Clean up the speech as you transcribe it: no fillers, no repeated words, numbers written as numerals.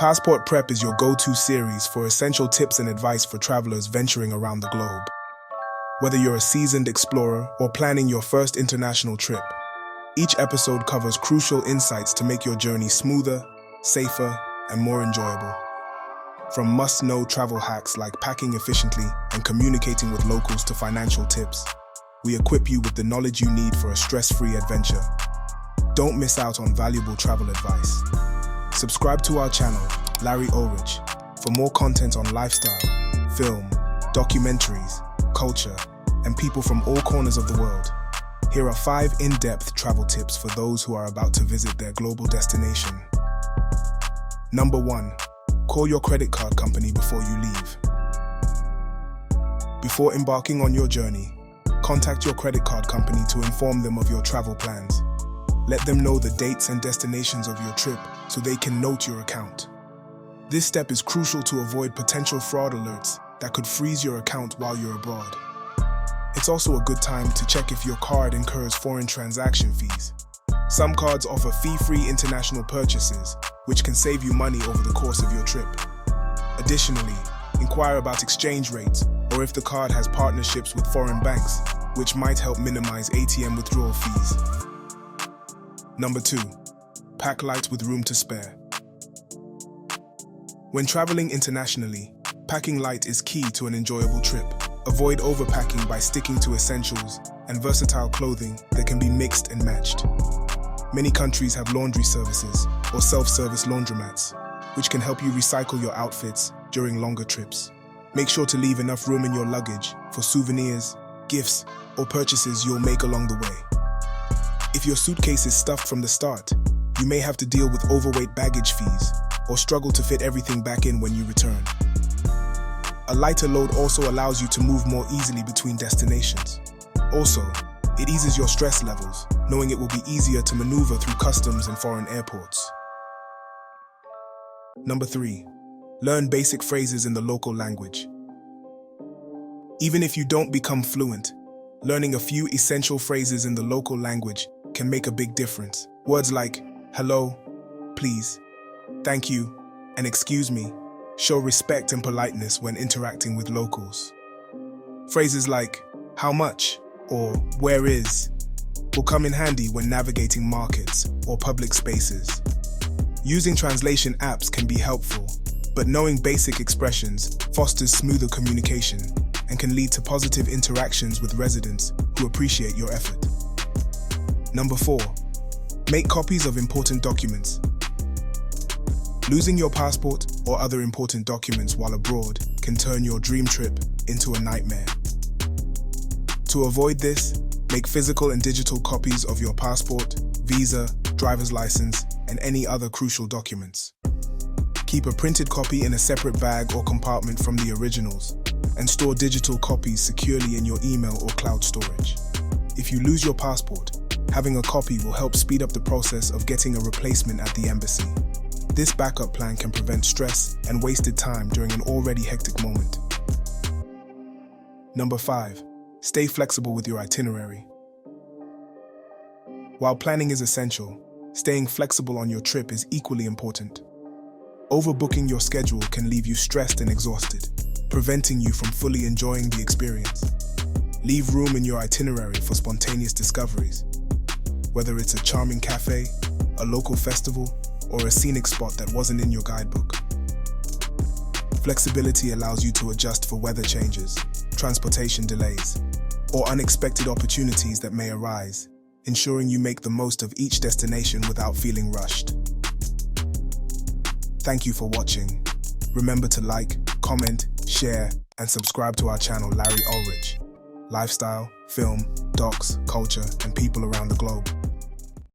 Passport Prep is your go-to series for essential tips and advice for travelers venturing around the globe. Whether you're a seasoned explorer or planning your first international trip, each episode covers crucial insights to make your journey smoother, safer, and more enjoyable. From must-know travel hacks like packing efficiently and communicating with locals to financial tips, we equip you with the knowledge you need for a stress-free adventure. Don't miss out on valuable travel advice. Subscribe to our channel, Larry Ulrich, for more content on lifestyle, film, documentaries, culture, and people from all corners of the world. Here are 5 in-depth travel tips for those who are about to visit their global destination. Number 1. Call your credit card company before you leave. Before embarking on your journey, contact your credit card company to inform them of your travel plans. Let them know the dates and destinations of your trip so they can note your account. This step is crucial to avoid potential fraud alerts that could freeze your account while you're abroad. It's also a good time to check if your card incurs foreign transaction fees. Some cards offer fee-free international purchases, which can save you money over the course of your trip. Additionally, inquire about exchange rates or if the card has partnerships with foreign banks, which might help minimize ATM withdrawal fees. Number 2. Pack light with room to spare. When traveling internationally, packing light is key to an enjoyable trip. Avoid overpacking by sticking to essentials and versatile clothing that can be mixed and matched. Many countries have laundry services or self-service laundromats, which can help you recycle your outfits during longer trips. Make sure to leave enough room in your luggage for souvenirs, gifts, or purchases you'll make along the way. If your suitcase is stuffed from the start, you may have to deal with overweight baggage fees or struggle to fit everything back in when you return. A lighter load also allows you to move more easily between destinations. Also, it eases your stress levels, knowing it will be easier to maneuver through customs and foreign airports. Number 3. Learn basic phrases in the local language. Even if you don't become fluent, learning a few essential phrases in the local language can make a big difference. Words like hello, please, thank you, and excuse me show respect and politeness when interacting with locals. Phrases like how much or where is will come in handy when navigating markets or public spaces. Using translation apps can be helpful, but knowing basic expressions fosters smoother communication and can lead to positive interactions with residents who appreciate your effort. Number 4. Make copies of important documents. Losing your passport or other important documents while abroad can turn your dream trip into a nightmare. To avoid this, make physical and digital copies of your passport, visa, driver's license, and any other crucial documents. Keep a printed copy in a separate bag or compartment from the originals, and store digital copies securely in your email or cloud storage. If you lose your passport, having a copy will help speed up the process of getting a replacement at the embassy. This backup plan can prevent stress and wasted time during an already hectic moment. Number 5. Stay flexible with your itinerary. While planning is essential, staying flexible on your trip is equally important. Overbooking your schedule can leave you stressed and exhausted, preventing you from fully enjoying the experience. Leave room in your itinerary for spontaneous discoveries, whether it's a charming cafe, a local festival, or a scenic spot that wasn't in your guidebook. Flexibility allows you to adjust for weather changes, transportation delays, or unexpected opportunities that may arise, ensuring you make the most of each destination without feeling rushed. Thank you for watching. Remember to like, comment, share, and subscribe to our channel Larry Ulrich. Lifestyle, film, docs, culture, and people around the globe.